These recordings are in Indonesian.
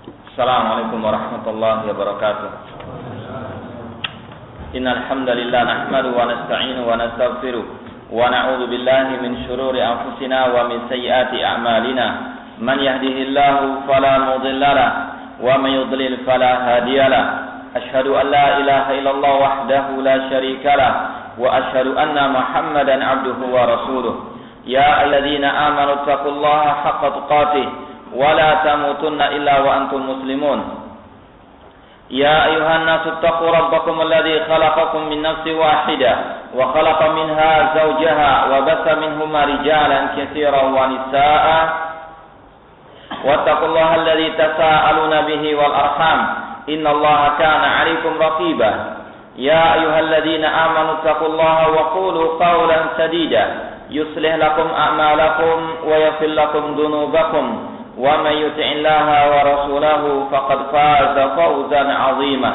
Assalamualaikum warahmatullahi wabarakatuh. Innal hamdalillah nahmaduhu wa nasta'inuhu wa nastaghfiruh wa na'udzu billahi min shururi anfusina wa min sayyiati a'malina. Man yahdihillahu fala mudilla lahu wa man yudlil fala hadiya lahu. Asyhadu an la ilaha illallah wahdahu la syarika lahu wa asyhadu anna Muhammadan 'abduhu wa rasuluh. Ya ayyuhalladzina amanu taqullaha haqqa tuqatih wa la tamutunna illa wa antum muslimun. Ya ayyuhan nasu taqu rabbakum alladzi khalaqakum min nafsin wahidah wa khalaqa minha zawjaha wa batha minhuma rijalan katsiran wa nisaa'a wattaqullaha alladzi tasaaluna bihi wal arham innallaha kana 'alaykum raqiba. Ya ayyuhalladzina amanu taqullaha wa qulu qawlan sadida yuslih lakum a'malakum wa yaghfir lakum dhunubakum wa man yuti'illaha wa rasulahu faqad faza fawzan 'azima.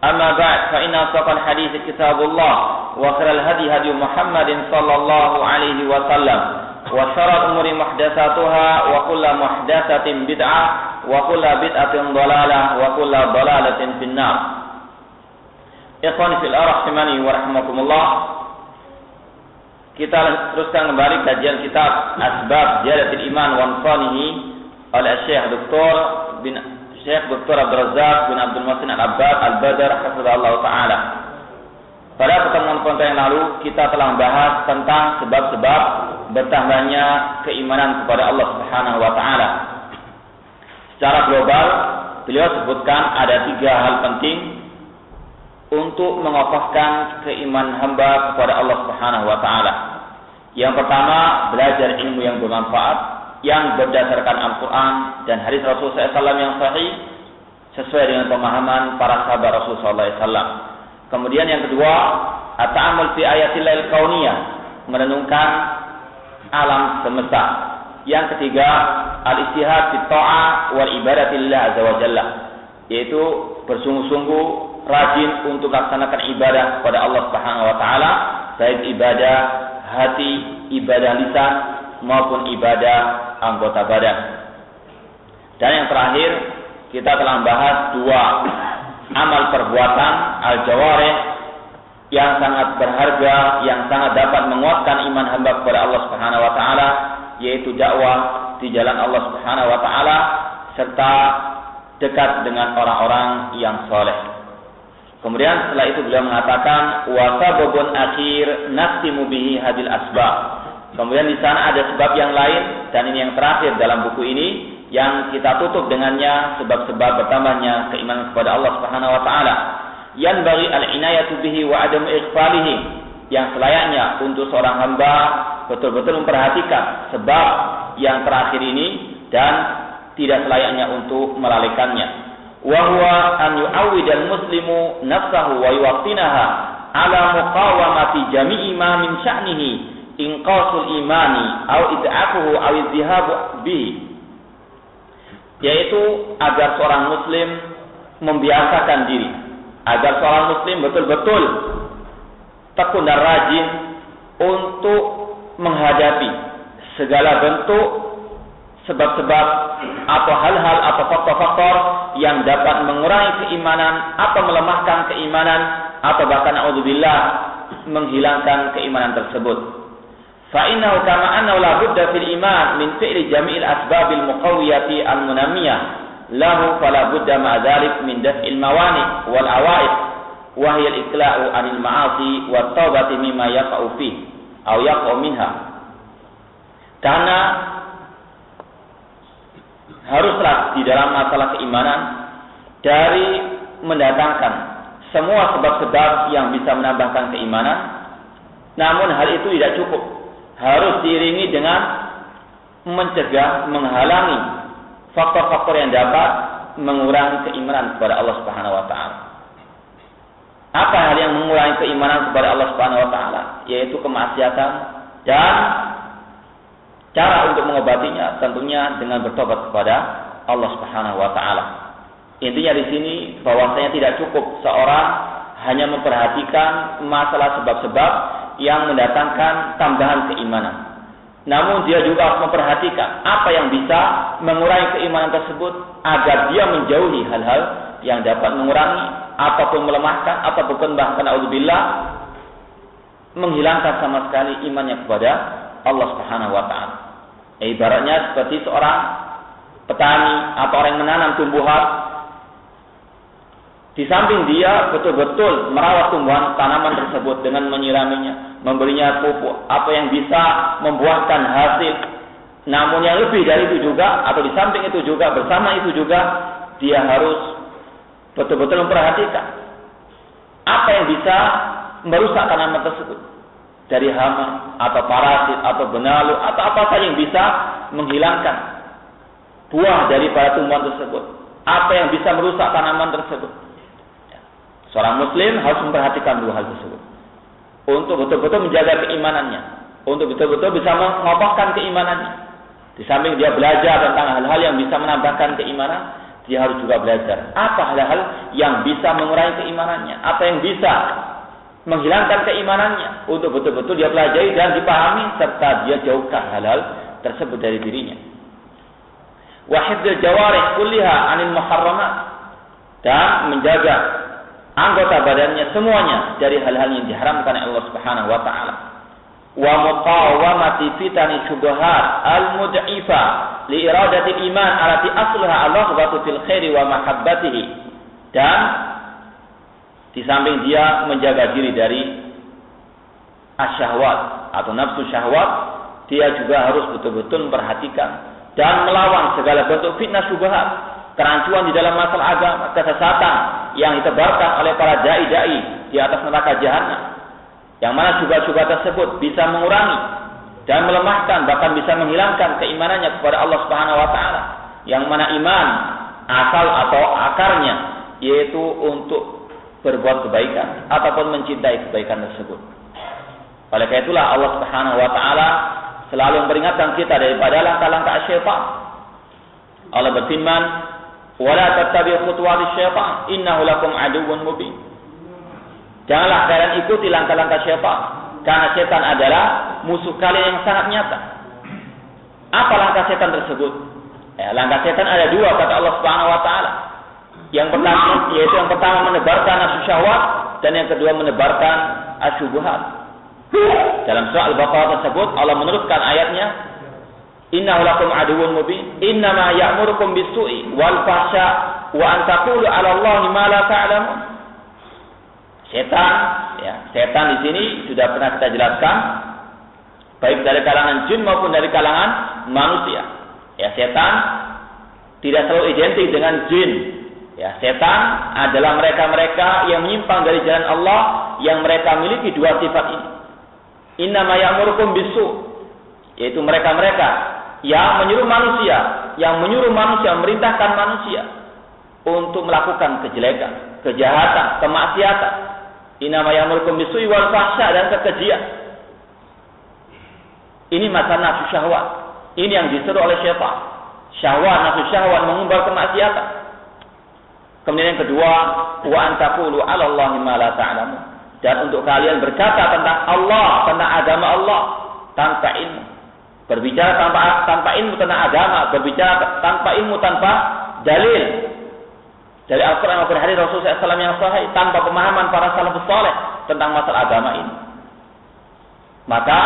Amma ba'd, fa inna asdaqal hadits kitabullah wa khairal hadi hadi Muhammadin sallallahu alaihi wasallam wa syarrul umuri muhdatsatuha wa kullu muhdatsatin bid'ah wa kullu bid'atin dhalalah wa kullu dhalalatin finnar. Ikhwani fil rahimani wa rahimakumullah. Kita teruskan kembali kajian kitab Asbab Ziyadatil Iman wa Nusanihi oleh Syekh Dr. Abdul Razzaq bin Abdul Muhsin Al-Abbad Al-Badr hafizahullah ta'ala. Pada pertemuan yang lalu kita telah membahas tentang sebab-sebab bertambahnya keimanan kepada Allah Subhanahu wa taala. Secara global, beliau sebutkan ada 3 hal penting untuk mengokohkan keimanan hamba kepada Allah Subhanahu wa taala. Yang pertama, belajar ilmu yang bermanfaat yang berdasarkan Al-Qur'an dan hadis Rasulullah SAW yang sahih sesuai dengan pemahaman para sahabat Rasulullah SAW. Kemudian yang kedua, at-ta'ammul fi ayatillahil kauniyah, merenungkan alam semesta. Yang ketiga, al-ijtihad fi ta'ah wal ibadatillah azza wa jalla, yaitu bersungguh-sungguh rajin untuk laksanakan ibadah kepada Allah Subhanahu wa taala, baik ibadah hati, ibadah lisan maupun ibadah anggota badan. Dan yang terakhir, kita telah membahas 2 amal perbuatan al-jawarih yang sangat berharga, yang sangat dapat menguatkan iman hamba kepada Allah Subhanahu wa taala, yaitu dakwah di jalan Allah Subhanahu wa taala serta dekat dengan orang-orang yang saleh. Kemudian setelah itu beliau mengatakan wa sababun akhir naqtimu bihi hadil asbab. Kemudian di sana ada sebab yang lain dan ini yang terakhir dalam buku ini yang kita tutup dengannya sebab-sebab bertambahnya keimanan kepada Allah Subhanahu wa taala. Yanbaghi al-inayatu bihi wa adamu ighfalihi, yang selayaknya untuk seorang hamba betul-betul memperhatikan sebab yang terakhir ini dan tidak selayaknya untuk melalaikannya. Wa huwa an yu'awwidal muslimu nafsahu wa yuwattinaha ala muqawamati jami'i ma min sya'nihi inqasul imani aw id'afuhu aw izdihabu bihi, yaitu agar seorang muslim membiasakan diri, agar seorang muslim betul-betul tekun dan rajin untuk menghadapi segala bentuk sebab-sebab atau hal-hal atau faktor-faktor yang dapat mengurangi keimanan atau melemahkan keimanan atau bahkan a'udzubillah menghilangkan keimanan tersebut. Fa innahu kama annahu la budda fil iman min fi'li jami'il asbabil muqawwiyati al-munamiyah lahu fala budda ma dzalik min daf'il mawani wal awaiq wa hiya al-iqla'u 'anil ma'asi wat taubati mimma yaqa'u fi aw yaqa'u minha. Karena haruslah di dalam masalah keimanan dari mendatangkan semua sebab-sebab yang bisa menambahkan keimanan, namun hal itu tidak cukup, harus diiringi dengan mencegah, menghalangi faktor-faktor yang dapat mengurangi keimanan kepada Allah Subhanahu wa taala. Apa hal yang mengurangi keimanan kepada Allah Subhanahu wa taala? Yaitu kemaksiatan, dan cara untuk mengobatinya tentunya dengan bertobat kepada Allah Subhanahu wa taala. Intinya di sini bahwasanya tidak cukup seorang hanya memperhatikan masalah sebab-sebab yang mendatangkan tambahan keimanan. Namun dia juga harus memperhatikan apa yang bisa mengurangi keimanan tersebut agar dia menjauhi hal-hal yang dapat mengurangi ataupun melemahkan ataupun bahkan naudzubillah menghilangkan sama sekali imannya kepada Allah Subhanahu wa taala. Ibaratnya seperti seorang petani atau orang yang menanam tumbuhan, di samping dia betul-betul merawat tumbuhan tanaman tersebut dengan menyiraminya, memberinya pupuk, apa yang bisa membuahkan hasil. Namun yang lebih dari itu juga, atau di samping itu juga, bersama itu juga, dia harus betul-betul memperhatikan apa yang bisa merusak tanaman tersebut dari hama, atau parasit, atau benalu, atau apa saja yang bisa menghilangkan buah daripada tumbuhan tersebut. Apa yang bisa merusak tanaman tersebut. Seorang muslim harus memperhatikan dua hal tersebut untuk betul-betul menjaga keimanannya, untuk betul-betul bisa mengokohkan keimanannya. Di samping dia belajar tentang hal-hal yang bisa menambahkan keimanan, dia harus juga belajar apa hal-hal yang bisa mengurangi keimanannya, apa yang bisa menghilangkan keimanannya, untuk betul-betul dia pelajari dan dipahami serta dia jauhkan hal-hal tersebut dari dirinya. Wa hifdzul jawarih kulliha 'anil muharramat, dan menjaga anggota badannya semuanya dari hal-hal yang diharamkan oleh Allah Subhanahu wa taala. Wa muqawamati fitani syubhat al-mud'ifa li iradati iman allati asluha al-raghbatu fil khairi wa mahabbatihi. Dan di samping dia menjaga diri dari asyahwat atau nafsu syahwat, dia juga harus betul-betul memperhatikan dan melawan segala bentuk fitnah syubhat, kerancuan di dalam masalah agama, kesesatan yang ditebarkan oleh para dai-dai di atas neraka jahanam, yang mana syubhat-syubhat tersebut bisa mengurangi dan melemahkan, bahkan bisa menghilangkan keimanannya kepada Allah Subhanahu wa taala, yang mana iman asal atau akarnya yaitu untuk berbuat kebaikan ataupun mencintai kebaikan tersebut. Oleh karena itulah Allah Subhanahu wa taala selalu memperingatkan kita daripada langkah-langkah syaitan. Allah berfirman, "Wala tattabi'u khutuwati syaitan, innahu lakum aduwwun mubin." Janganlah kalian ikuti langkah-langkah syaitan, karena syaitan adalah musuh kalian yang sangat nyata. Apa langkah syaitan tersebut? Langkah syaitan ada dua kata Allah Subhanahu wa taala. Yang pertama menebarkan nafsu syahwat, dan yang kedua menebarkan asyubuhat. Dalam surah Al-Baqarah tersebut Allah meneruskan ayatnya, "Innahu lakum aduwwun mubin, innama ya'murukum bis-su'i wal fahsya wa an taqulu 'ala Allahi ma la ta'lamun." Setan di sini sudah pernah kita jelaskan, baik dari kalangan jin maupun dari kalangan manusia. Setan tidak selalu identik dengan jin. Setan adalah mereka-mereka yang menyimpang dari jalan Allah, yang mereka miliki dua sifat ini. Innama ya'murukum bis-su', yaitu mereka-mereka yang menyuruh manusia, memerintahkan manusia untuk melakukan kejelekan, kejahatan, kemaksiatan. Innama ya'murukum bis-su'i wal fahsya, dan kekejian. Ini masalah nafsu syahwat. Ini yang diseru oleh syaitan. Syahwat, nafsu syahwat mengumbar kemaksiatan. Kemudian yang kedua, wa an taqulu 'ala Allahi ma la ta'lamun. Dan untuk kalian berkata tentang Allah, tentang agama Allah tanpa ilmu. Berbicara tanpa ilmu tentang agama, berbicara tanpa ilmu, tanpa dalil dari Al-Quran maupun hadis Rasulullah SAW yang sahih, tanpa pemahaman para salafus saleh tentang masalah agama ini. Maka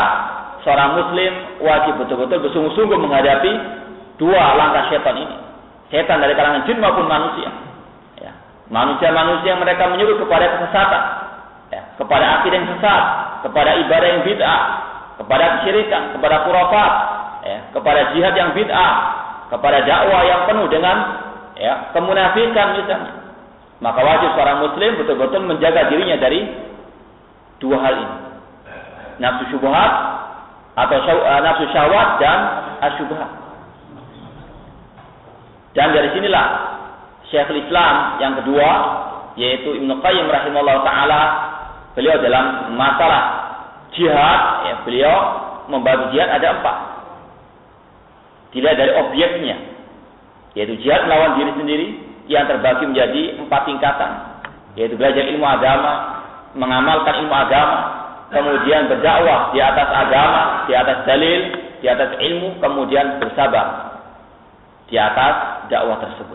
seorang muslim wajib betul-betul bersungguh-sungguh menghadapi dua langkah syaitan ini. Syaitan dari kalangan jin maupun manusia. Manusia-manusia yang mereka menyuruh kepada kesesatan, kepada akidah yang sesat, kepada ibadah yang bid'ah, kepada kesyirikan, kepada khurafat, kepada jihad yang bid'ah, kepada dakwah yang penuh dengan kemunafikan misalnya. Maka wajib seorang muslim betul-betul menjaga dirinya dari dua hal ini. Nafsu syubhat atau nafsu syahwat dan asyubhat. Dan dari sinilah Syekhul Islam yang kedua, yaitu Ibnu Qayyim rahimahullah ta'ala, beliau dalam masalah jihad, beliau membagi jihad ada 4. Dilihat dari objeknya, yaitu jihad melawan diri sendiri, yang terbagi menjadi 4 tingkatan, yaitu belajar ilmu agama, mengamalkan ilmu agama, kemudian berdakwah di atas agama, di atas dalil, di di atas ilmu, kemudian bersabar di atas dakwah tersebut.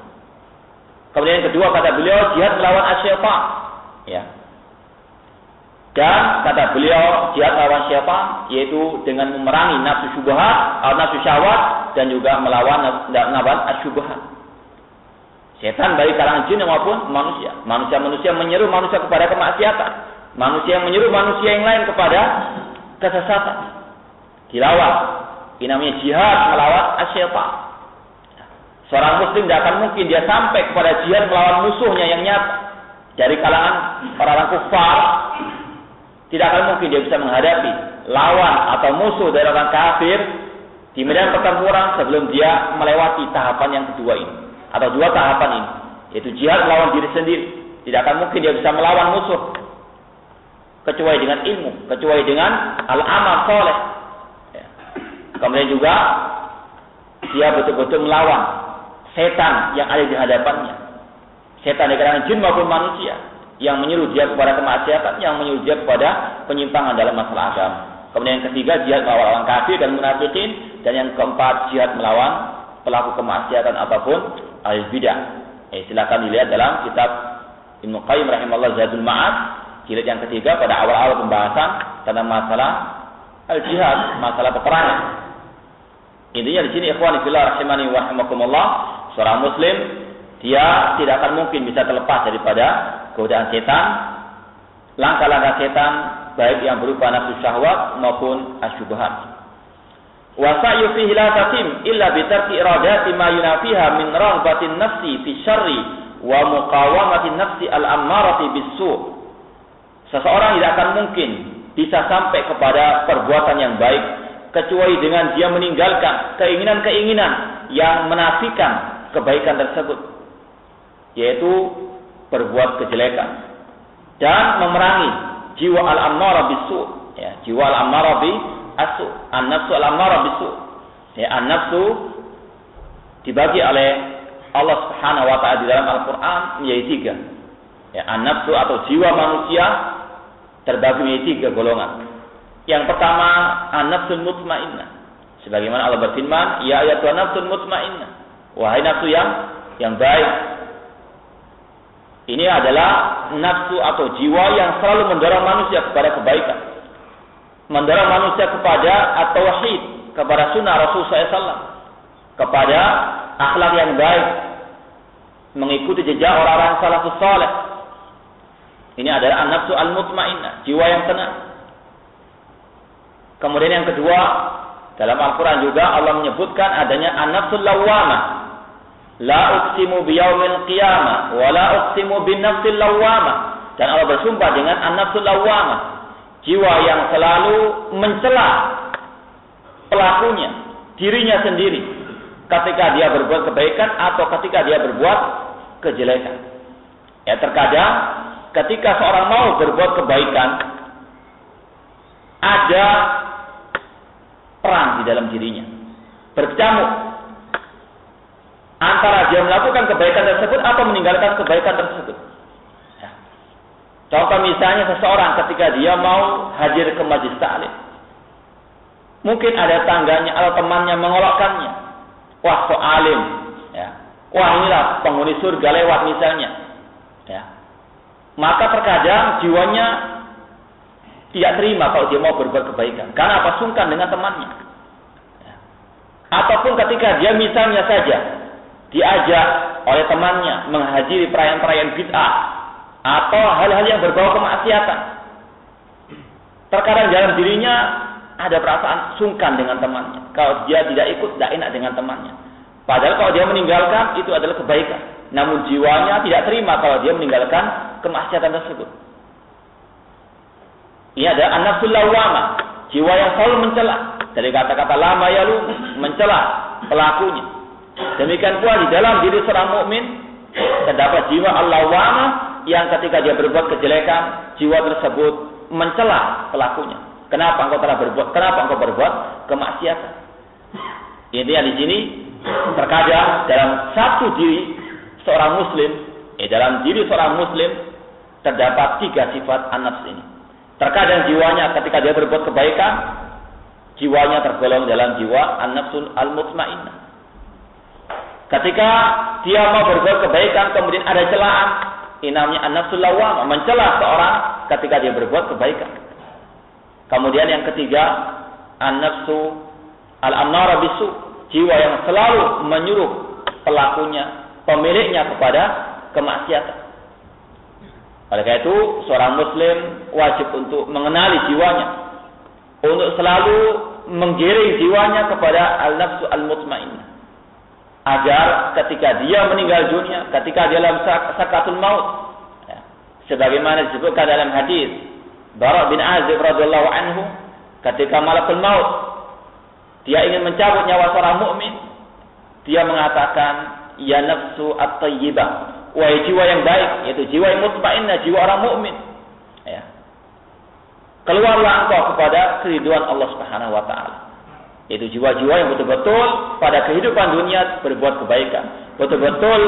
Kemudian yang kedua kata beliau, jihad melawan asyaitan. Ya. Dan kata beliau, jihad melawan syaitan yaitu dengan memerangi nafsu syubhat, nafsu syahwat, dan juga melawan asyubhat. Setan baik kalangan jin maupun manusia. Manusia menyeru manusia kepada kemaksiatan. Manusia yang menyeru manusia yang lain kepada kesesatan. Dilawan. Ini namanya jihad melawan asyaitan. Seorang muslim tidak akan mungkin dia sampai kepada jihad melawan musuhnya yang nyata. Dari kalangan orang-orang kufar, tidak akan mungkin dia bisa menghadapi lawan atau musuh dari orang kafir di medan pertempuran sebelum dia melewati tahapan yang kedua ini. Atau dua tahapan ini, yaitu jihad melawan diri sendiri. Tidak akan mungkin dia bisa melawan musuh kecuali dengan ilmu, kecuali dengan al-amal soleh. Ya. Kemudian juga dia betul-betul melawan setan yang ada di hadapannya. Setan di kalangan jin maupun manusia yang menyuruh dia kepada kemaksiatan, yang menyuruh dia kepada penyimpangan dalam masalah agama. Kemudian yang ketiga, jihad melawan orang kafir dan munafikin, dan yang keempat, jihad melawan pelaku kemaksiatan ataupun al-bidah. Silakan dilihat dalam kitab Ibnu Qayyim rahimahullah Zadul Ma'ad, jilid yang ketiga pada awal-awal pembahasan tentang masalah al-jihad, masalah peperangan. Intinya di sini ikhwani fillah rahimani wa rahimakumullah, seorang muslim dia tidak akan mungkin bisa terlepas daripada godaan setan, langkah-langkah setan baik yang berupa nafsu syahwat maupun asyubhat. Wa sa'yu fihi la tatim illa bi tarki iradati ma yunafiha min raghbatin nafsi fi syarri wa muqawamatin nafsi al-ammarati bis-su'. Seseorang tidak akan mungkin bisa sampai kepada perbuatan yang baik kecuali dengan dia meninggalkan keinginan-keinginan yang menafikan kebaikan tersebut, yaitu berbuat kejelekan dan memerangi jiwa al-ammarah bis-su', ya, jiwa al-ammarah bis-su', an-nafsu al-ammarah bis-su'. Ya, an-nafsu dibagi oleh Allah Subhanahu wa taala di dalam Al-Qur'an menjadi tiga. Ya, an-nafsu atau jiwa manusia terbagi menjadi tiga golongan. Yang pertama, an-nafsul mutmainnah. Sebagaimana Allah berfirman, ya ayyatuhan nafsul mutmainnah. Wahai nafsu yang baik. Ini adalah nafsu atau jiwa yang selalu mendorong manusia kepada kebaikan. Mendorong manusia kepada at-tauhid, kepada sunnah Rasul SAW, kepada akhlak yang baik, mengikuti jejak orang-orang salafus saleh. Ini adalah an-nafsu al-mutmainnah, jiwa yang tenang. Kemudian yang kedua, dalam Al-Quran juga Allah menyebutkan adanya an-nafsul lawwamah. La uqsimu biyaumil qiyamah wa la uqsimu bin nafsil lawwamah. Dan Allah bersumpah dengan an-nafsul lawwamah, jiwa yang selalu mencela pelakunya, dirinya sendiri, ketika dia berbuat kebaikan atau ketika dia berbuat kejelekan. Ya, terkadang ketika seorang mau berbuat kebaikan, ada perang di dalam dirinya, berkecamuk antara dia melakukan kebaikan tersebut atau meninggalkan kebaikan tersebut. Ya. Contoh misalnya seseorang ketika dia mau hadir ke majlis taklim, mungkin ada tangganya atau temannya mengolokkannya. Wah, so alim, ya. Wah, inilah penghuni surga lewat misalnya. Ya. Maka terkadang jiwanya tidak terima kalau dia mau berbuat kebaikan. Karena apa? Sungkan dengan temannya. Ya. Ataupun ketika dia misalnya saja diajak oleh temannya menghadiri perayaan-perayaan bid'ah atau hal-hal yang berbau kemaksiatan, terkadang dalam dirinya ada perasaan sungkan dengan temannya. Kalau dia tidak ikut, tidak enak dengan temannya. Padahal kalau dia meninggalkan, itu adalah kebaikan. Namun jiwanya tidak terima kalau dia meninggalkan kemaksiatan tersebut. Ini adalah an-nafsul lawwamah, jiwa yang selalu mencela. Dari kata-kata lama yalum, mencela pelakunya. Demikian pula di dalam diri seorang mukmin terdapat jiwa al-lawwamah yang ketika dia berbuat kejelekan, jiwa tersebut mencela pelakunya. Kenapa engkau telah berbuat? Kenapa engkau berbuat kemaksiatan? Intinya di sini terkadang dalam satu diri seorang muslim, dalam diri seorang muslim terdapat tiga sifat an-nafs ini. Terkadang jiwanya ketika dia berbuat kebaikan, jiwanya tergolong dalam jiwa an-nafsul al-mutmainnah. Ketika dia mau berbuat kebaikan kemudian ada celaan, ini namanya an-nafsul lawwamah, mencela seorang ketika dia berbuat kebaikan. Kemudian yang ketiga, an-nafsu al-ammarah bisu, jiwa yang selalu menyuruh pelakunya, pemiliknya kepada kemaksiatan. Oleh karena itu, seorang muslim wajib untuk mengenali jiwanya, untuk selalu menggiring jiwanya kepada al-nafsu al-mutmainnah, agar ketika dia meninggal dunia, ketika dia dalam sakaratul maut, ya, sebagaimana disebutkan dalam hadis Bara bin Azib radhiyallahu anhu, ketika malakul maut dia ingin mencabut nyawa seorang mukmin, dia mengatakan, ya nafsu at-tayyibah, wahai jiwa yang baik, yaitu jiwa yang mutmainnah, jiwa orang mukmin, ya, keluarlah engkau kepada keridhaan Allah Subhanahu wa taala. Itu jiwa-jiwa yang betul-betul pada kehidupan dunia berbuat kebaikan, betul-betul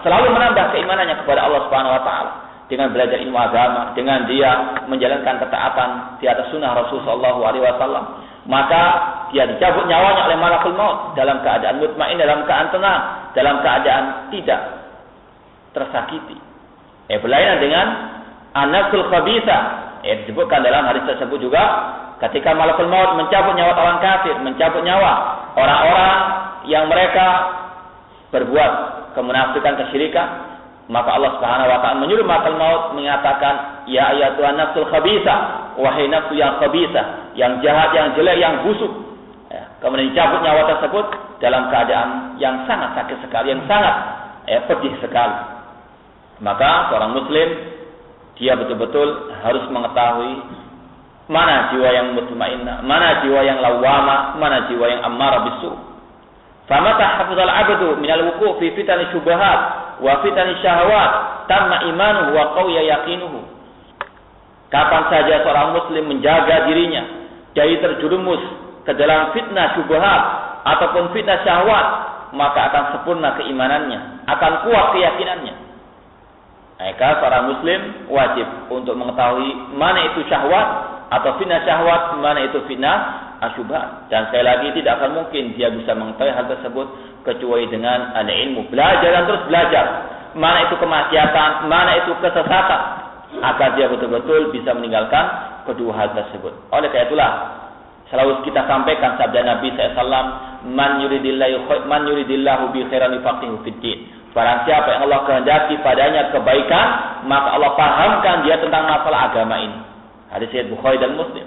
selalu menambah keimanannya kepada Allah Subhanahu wa taala dengan belajar ilmu agama, dengan dia menjalankan ketaatan di atas sunnah Rasul sallallahu alaihi wasallam, maka dia dicabut nyawanya oleh malakul maut dalam keadaan mutmain, dalam keadaan tenang, dalam keadaan tidak tersakiti. Berlainan dengan an-nafsul khabithah. Disebutkan dalam hadis tersebut juga, ketika malakul maut mencabut nyawa orang kafir, mencabut nyawa orang-orang yang mereka berbuat kemunafikan, kesyirikan, maka Allah Subhanahu wa taala menyuruh malakul maut mengatakan, ya ayyatuhan nafsul khabithah, wahai nafsu yang khabithah, yang jahat, yang jelek, yang busuk. Kemudian dicabut nyawa tersebut dalam keadaan yang sangat sakit sekali, yang sangat pedih sekali. Maka seorang muslim dia betul-betul harus mengetahui mana jiwa yang mutmainnah, mana jiwa yang lawwamah, mana jiwa yang ammarah bisu. Famata hafizal 'abdu min al-wuqu' fi fitani syubhat wa fitani syahawat tamma imanuhu wa qawiya yaqinuhu. Kapan saja seorang muslim menjaga dirinya dari terjerumus ke dalam fitnah syubhat ataupun fitnah syahwat, maka akan sempurna keimanannya, akan kuat keyakinannya. Maka seorang muslim wajib untuk mengetahui mana itu syahwat atau fitnah syahwat, mana itu fitnah asyubhat. Dan sekali lagi tidak akan mungkin dia bisa mengetahui hal tersebut kecuali dengan ada ilmu. Belajar dan terus belajar. Mana itu kemaksiatan, mana itu kesesatan, agar dia betul-betul bisa meninggalkan kedua hal tersebut. Oleh karena itulah selalu kita sampaikan sabda Nabi SAW, man yuridillahu bi khairan yufaqihu fid din. Barang siapa yang Allah kehendaki padanya kebaikan, maka Allah pahamkan dia tentang masalah agama ini. Hadis riwayat Bukhari dan Muslim.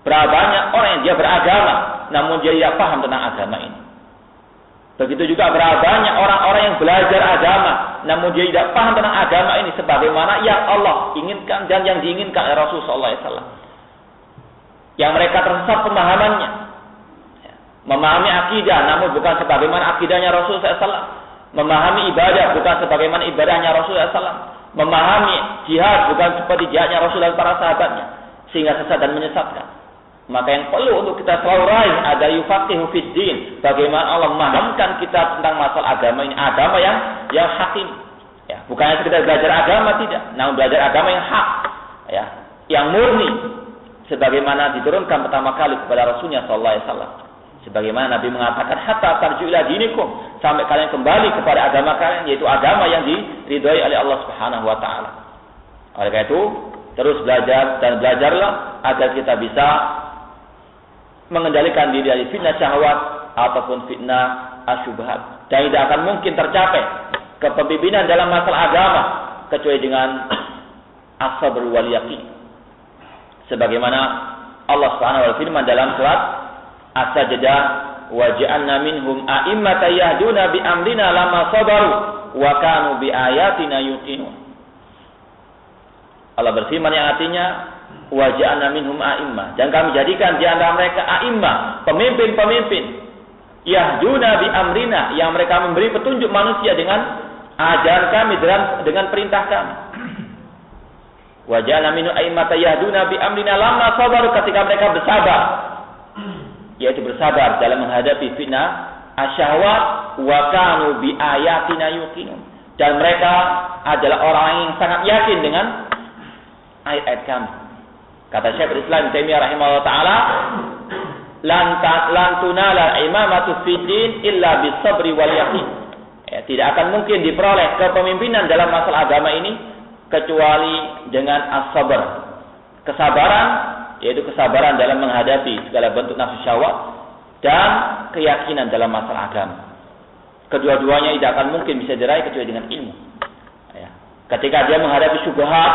Berapa banyak orang yang dia beragama, namun dia tidak paham tentang agama ini. Begitu juga berapa banyak orang-orang yang belajar agama, namun dia tidak paham tentang agama ini sebagaimana yang Allah inginkan dan yang diinginkan oleh Rasulullah SAW. Yang mereka tersesat pemahamannya. Memahami akidah, namun bukan sebagaimana akidahnya Rasulullah SAW. Memahami ibadah, bukan sebagaimana ibadahnya Rasulullah SAW. Memahami jihad, bukan seperti jihadnya Rasulullah dan para sahabatnya, sehingga sesat dan menyesatkan. Maka yang perlu untuk kita selalu raih ada yufaqihu fid din. Bagaimana Allah memahamkan kita tentang masalah agama ini, agama yang hakim. Ya, bukannya sekedar belajar agama, tidak, namun belajar agama yang hak, ya, yang murni, sebagaimana diturunkan pertama kali kepada Rasulnya sallallahu alaihi wasallam. Sebagaimana Nabi mengatakan, hatta tarju ila dinikum, sampai kalian kembali kepada agama kalian, yaitu agama yang diridhai oleh Allah Subhanahu wa taala. Oleh karena itu, terus belajar dan belajarlah agar kita bisa mengendalikan diri dari fitnah syahwat ataupun fitnah asyubhat. Dan tidak akan mungkin tercapai kepemimpinan dalam masalah agama kecuali dengan as-sabr wal yaqin. Sebagaimana Allah Subhanahu wa taala firman dalam surat As-Sajdah, wa ja'alna minhum a'immatan yahduna bi amrina lamma sabaru wa kanu bi ayatina yuqinun. Allah berfirman yang artinya wa ja'alna minhum a'immah, dan kami jadikan di antara mereka a'immah, pemimpin-pemimpin, yahduna bi amrina, yang mereka memberi petunjuk manusia dengan ajaran kami, dengan perintah kami. Wa ja'alna minhum a'immatan yahduna bi amrina lamma sabaru, ketika mereka bersabar, yaitu bersabar dalam menghadapi fitnah asyahwat, wa kanu bi ayatina yuqinun, dan mereka adalah orang yang sangat yakin dengan ayat-ayat kami. Kata Syekhul Islam Taimiyah rahimahullah taala, lan tunala imamatu fid din illa bisabri wal yaqin. Ya, tidak akan mungkin diperoleh kepemimpinan dalam masalah agama ini kecuali dengan as-sabr. Kesabaran, yaitu kesabaran dalam menghadapi segala bentuk nafsu syahwat dan keyakinan dalam masalah agama. Kedua-duanya tidak akan mungkin bisa diraih kecuali dengan ilmu. Ya. Ketika dia menghadapi syubhat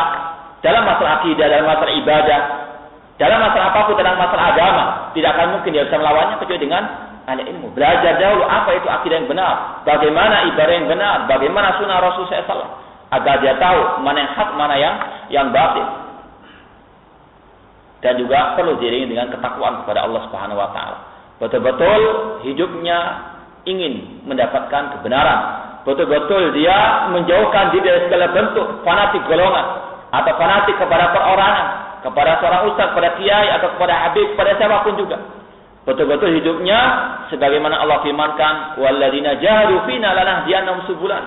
dalam masalah akidah, dalam masalah ibadah, dalam masalah apapun, dalam masalah agama, tidak akan mungkin dia bisa melawannya kecuali dengan ahli ilmu. Belajar dahulu apa itu akidah yang benar, bagaimana ibadah yang benar, bagaimana sunnah Rasul SAW, agar dia tahu mana yang hak, mana yang batil. Dan juga perlu diiringi dengan ketakwaan kepada Allah Subhanahu wa taala. Betul-betul hidupnya ingin mendapatkan kebenaran. Betul-betul dia menjauhkan diri dari segala bentuk fanatik golongan atau fanatik kepada perorangan, kepada seorang ustaz, kepada kiai atau kepada habib, kepada siapapun juga. Betul-betul hidupnya sebagaimana Allah firmankan, walladzina jahadu fina lanahdiyannahum subulan.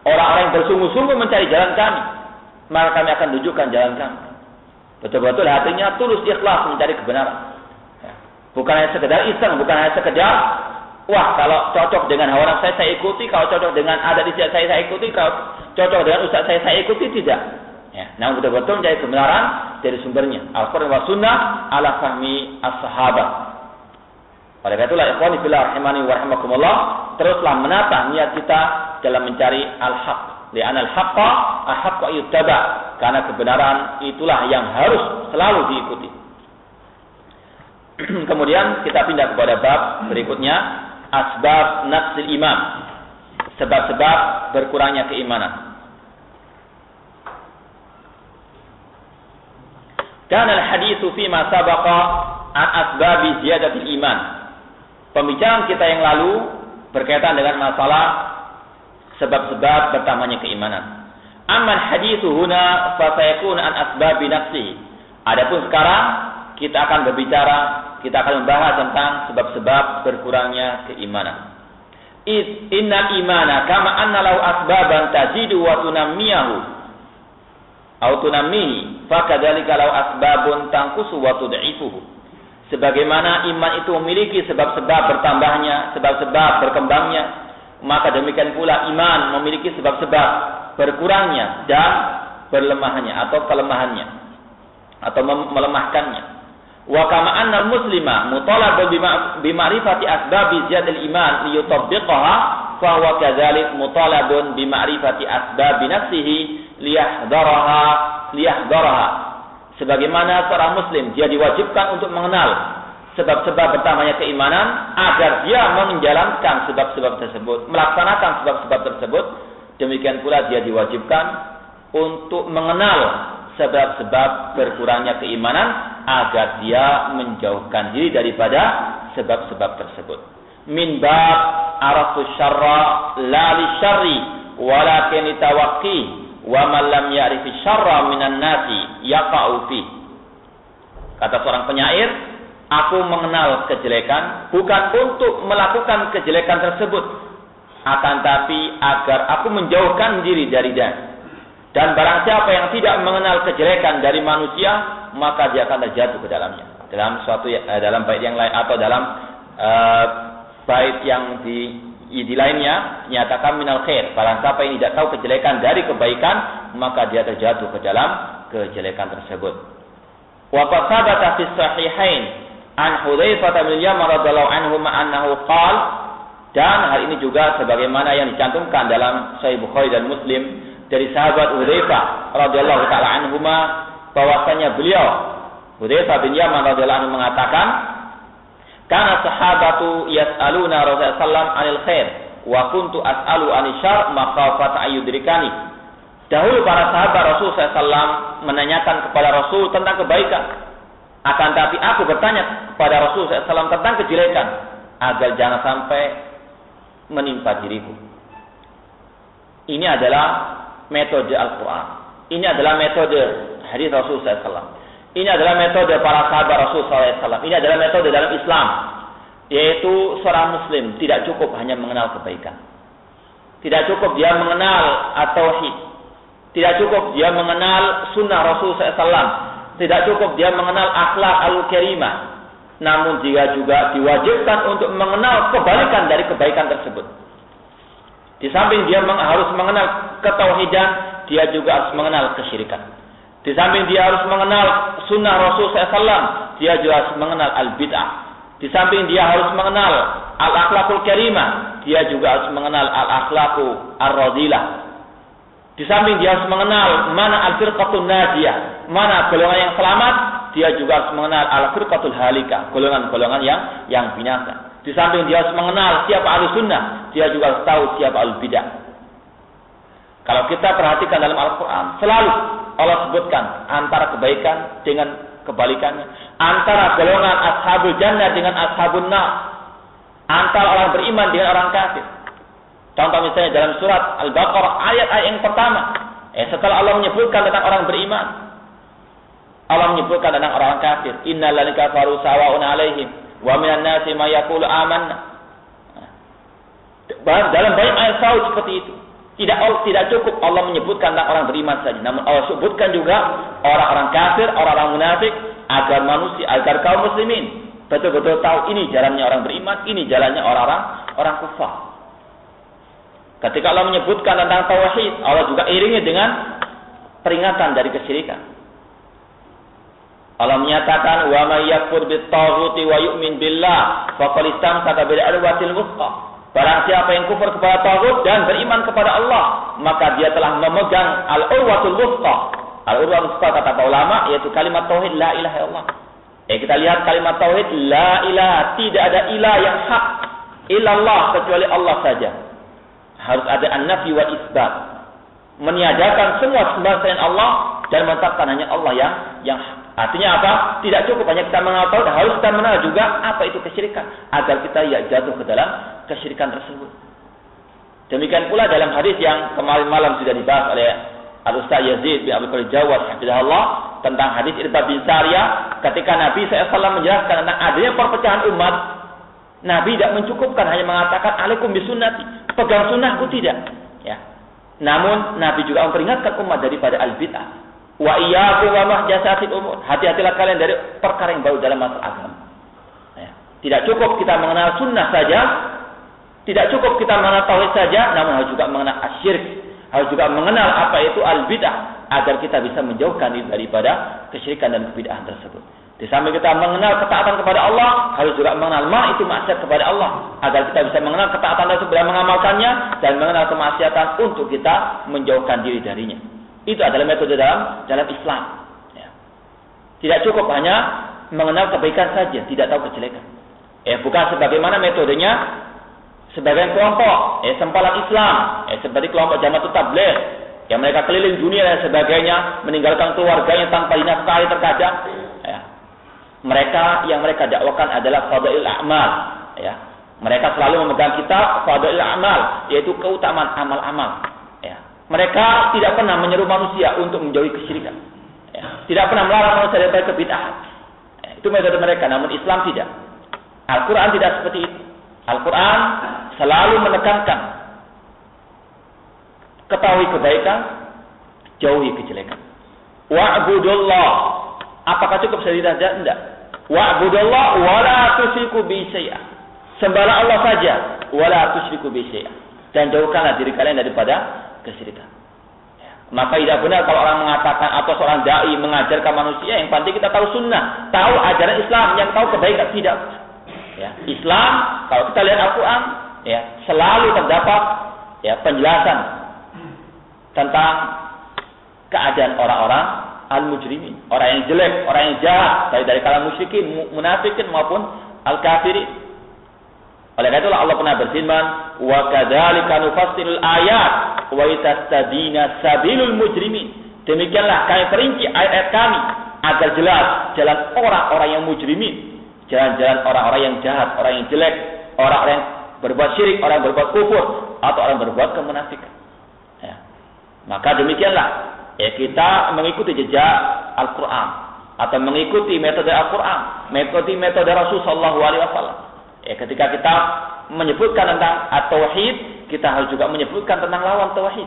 Orang-orang yang bersungguh-sungguh mencari jalan kami, maka kami akan tunjukkan jalan kami. Betul-betul hatinya tulus ikhlas mencari kebenaran. Bukan hanya sekedar iseng, bukan hanya sekedar wah, kalau cocok dengan hawa nafsu saya ikuti, kalau cocok dengan adat istiadat saya ikuti, kalau cocok dengan ustaz saya ikuti, tidak. Ya, namun betul-betul mencari kebenaran dari sumbernya, Al-Qur'an wa Sunnah ala fahmi as-sahabat. Oleh karena itulah ikhwani fillah rahimani wa rahimakumullah, teruslah menata niat kita dalam mencari al-haq. Li'anna al-haqqa ahaqqu yuttaba, karena kebenaran itulah yang harus selalu diikuti. Kemudian kita pindah kepada bab berikutnya, asbab naqsil iman, sebab-sebab berkurangnya keimanan. Kana al-haditsu fi ma sabaqa an asbabi ziyadatil iman. Pembicaraan kita yang lalu berkaitan dengan masalah sebab-sebab bertambahnya keimanan. Amman haditsu huna fa sayakun an asbabi naqsi. Adapun sekarang kita akan berbicara, kita akan membahas tentang sebab-sebab berkurangnya keimanan. Innal imana kama anna lahu asbaban tazidu wa tunammiyahu aw tunammihi fakadzalika lahu asbabun tanqusu wa tud'ifuhu. Sebagaimana iman itu memiliki sebab-sebab bertambahnya, sebab-sebab berkembangnya, maka demikian pula iman memiliki sebab-sebab berkurangnya dan berlemahnya atau kelemahannya atau melemahkannya. Wa kama annal muslima mutalabun bima'rifati asbabi ziyadil iman liyutabbiqaha fa huwa kadzalik mutalabun bima'rifati asbabi nafsihi liyahdaraha. Sebagaimana seorang muslim dia diwajibkan untuk mengenal sebab-sebab bertambahnya keimanan agar dia menjalankan sebab-sebab tersebut, melaksanakan sebab-sebab tersebut, demikian pula dia diwajibkan untuk mengenal sebab-sebab berkurangnya keimanan agar dia menjauhkan diri daripada sebab-sebab tersebut. Min bab arafu syarra la li syarri walakin litawaqqi wa man lam ya'rifi syarra minan nasi yaqa'u fi. Kata seorang penyair, aku mengenal kejelekan bukan untuk melakukan kejelekan tersebut, akan tapi agar aku menjauhkan diri darinya. Dan barang siapa yang tidak mengenal kejelekan dari manusia, maka dia akan terjatuh ke dalamnya. Dalam bait yang lain atau dalam bait yang di lainnya nyatakan minal khair. Barang siapa yang tidak tahu kejelekan dari kebaikan, maka dia terjatuh ke dalam kejelekan tersebut. Wa qad sabata fi sahihain an Hudzaifah bin Yaman radhiyallahu anhu annahu qala, dan hal ini juga sebagaimana yang dicantumkan dalam Sahih Bukhari dan Muslim dari sahabat Hudzaifah radhiyallahu taala anhuma, bahwasanya beliau Hudzaifah bin Yaman radhiyallahu anhu mengatakan, kana sahabatu yas'aluna Rasulullah sallallahu alaihi khair wa kuntu as'alu anil syarr makhafata ayyudrikani. Dahulu para sahabat Rasul sallallahu menanyakan kepada Rasul tentang kebaikan, akan tapi aku bertanya kepada Rasul sallallahu tentang kejelekan agar jangan sampai menimpa diriku. Ini adalah metode Al-Quran. Ini adalah metode hadis Rasul SAW. Ini adalah metode para sahabat Rasul SAW. Ini adalah metode dalam Islam, yaitu seorang Muslim tidak cukup hanya mengenal kebaikan, tidak cukup dia mengenal at-tauhid, tidak cukup dia mengenal sunnah Rasul SAW, Tidak cukup dia mengenal akhlak al-karimah, namun dia juga diwajibkan untuk mengenal kebalikan dari kebaikan tersebut. Di samping dia harus mengenal ketauhidan, dia juga harus mengenal kesyirikan. Di samping dia harus mengenal sunnah Rasul SAW, dia juga harus mengenal al-bid'ah. Di samping dia harus mengenal al-akhlakul karimah, dia juga harus mengenal al-akhlaku ar-radilah. Di samping dia harus mengenal mana al-firqatul najiyah, mana golongan yang selamat, dia juga harus mengenal al-firqatul halikah, golongan-golongan yang binasa. Di samping dia harus mengenal siapa ahli sunnah, dia juga harus tahu siapa ahli bidah. Kalau kita perhatikan dalam Al-Quran, selalu Allah sebutkan antara kebaikan dengan kebalikannya, antara golongan ashabul jannah dengan ashabun nar, antara orang beriman dengan orang kafir. Contoh misalnya dalam surat Al-Baqarah ayat-ayat yang pertama, setelah Allah menyebutkan tentang orang beriman, Allah menyebutkan tentang orang kafir. Innal ladzina kafaru sawa'un 'alaihim wa minan nasi may yaqulu amanna. Dalam banyak ayat saud seperti itu. Tidak cukup Allah menyebutkan tentang orang beriman saja, namun Allah sebutkan juga orang-orang kafir, orang-orang munafik, agar kaum muslimin betul-betul tahu ini jalannya orang beriman, ini jalannya orang kufar. Ketika Allah menyebutkan tentang tauhid, Allah juga iringi dengan peringatan dari kesyirikan. Allah menyatakan, "Wa may yakfur bit-taghuti wa yu'min billah, faqad istamsaka bil 'urwatil wuthqa." Barang siapa yang kufur kepada taghut dan beriman kepada Allah, maka dia telah memegang al-urwatul wuthqa. Al-urwatul wuthqa kata para ulama yaitu kalimat tauhid la ilaha illallah. Kita lihat kalimat tauhid la ilaha, tidak ada ilah yang hak illallah kecuali Allah saja. Harus ada an-nafi wa isbat. Meniadakan semua sembahan selain Allah dan menetapkan hanya Allah yang artinya apa? Tidak cukup hanya kita mengenal tauhid, harus kita mengenal juga apa itu kesyirikan agar kita jatuh ke dalam kesyirikan tersebut. Demikian pula dalam hadis yang kemarin malam sudah dibahas oleh Al-Ustaz Yazid bin Abdul Qadir Jawad hafizahullah tentang hadis Irbad bin Sariyah ketika Nabi SAW menjelaskan tentang adanya perpecahan umat. Nabi tidak mencukupkan hanya mengatakan alaikum bisunnati, pegang sunnahku, tidak. Ya. Namun Nabi juga memperingatkan umat daripada al-bid'ah. Wa iyyakum wa muhdatsatil umur. Hati-hatilah kalian dari perkara yang baru dalam masalah agama. Ya. Tidak cukup kita mengenal sunnah saja, tidak cukup kita mengenal tauhid saja, namun harus juga mengenal asyirik, harus juga mengenal apa itu al-bid'ah agar kita bisa menjauhkan diri daripada kesyirikan dan kebid'ahan tersebut. Di samping kita mengenal ketaatan kepada Allah, harus juga mengenal ma itu maksiat kepada Allah agar kita bisa mengenal ketaatan tersebut dan mengamalkannya, dan mengenal kemaksiatan untuk kita menjauhkan diri darinya. Itu adalah metode dalam Islam. Ya. Tidak cukup hanya mengenal kebaikan saja, tidak tahu kejelekan. Bukan sebagaimana metodenya sebagian kelompok, sempalan Islam, seperti kelompok Jamaatul Tabligh, yang mereka keliling dunia dan sebagainya, meninggalkan keluarganya tanpa dinafkahi terkadang. Ya. Mereka dakwakan adalah fadail a'mal. Ya. Mereka selalu memegang kitab fadail a'mal, yaitu keutamaan amal-amal. Ya. Mereka tidak pernah menyeru manusia untuk menjauhi kesyirikan. Ya. Tidak pernah melarang manusia dari kebid'ahan. Ya. Itu metode mereka, namun Islam tidak. Al-Quran tidak seperti itu. Al-Quran selalu menekankan ketahui kebaikan, jauhi kejelekan. Wa'budullah. Apakah cukup saja? Tidak. Wa'budullah wa la tusyriku bi syai'a. Sembahlah Allah saja, wa la tusyriku bi syai'a. Dan jauhkanlah diri kalian daripada kesyirikan. Ya. Maka tidak benar kalau orang mengatakan atau seorang dai mengajarkan manusia yang penting kita tahu sunnah, tahu ajaran Islam, yang tahu kebaikan. Tidak. Ya. Islam kalau kita lihat Al-Quran, ya, selalu terdapat penjelasan tentang keadaan orang-orang al-mujrimin, orang yang jelek, orang yang jahat, dari kalangan musyrikin, munafikin maupun al-kafirin. Oleh karena itulah Allah pernah berfirman, wa kadzalika nufassilul ayat wa litastabina sabilul mujrimin. Demikianlah kami perinci ayat-ayat kami agar jelas jalan orang-orang yang mujrimin, jalan-jalan orang-orang yang jahat, orang yang jelek, orang-orang yang berbuat syirik, orang yang berbuat kufur, atau orang yang berbuat kemunafikan. Ya. Maka demikianlah kita mengikuti jejak Al-Quran atau mengikuti metode Al-Quran, mengikuti metode Rasul Sallallahu Alaihi Wasallam. Ketika kita menyebutkan tentang at-tauhid, kita harus juga menyebutkan tentang lawan tauhid.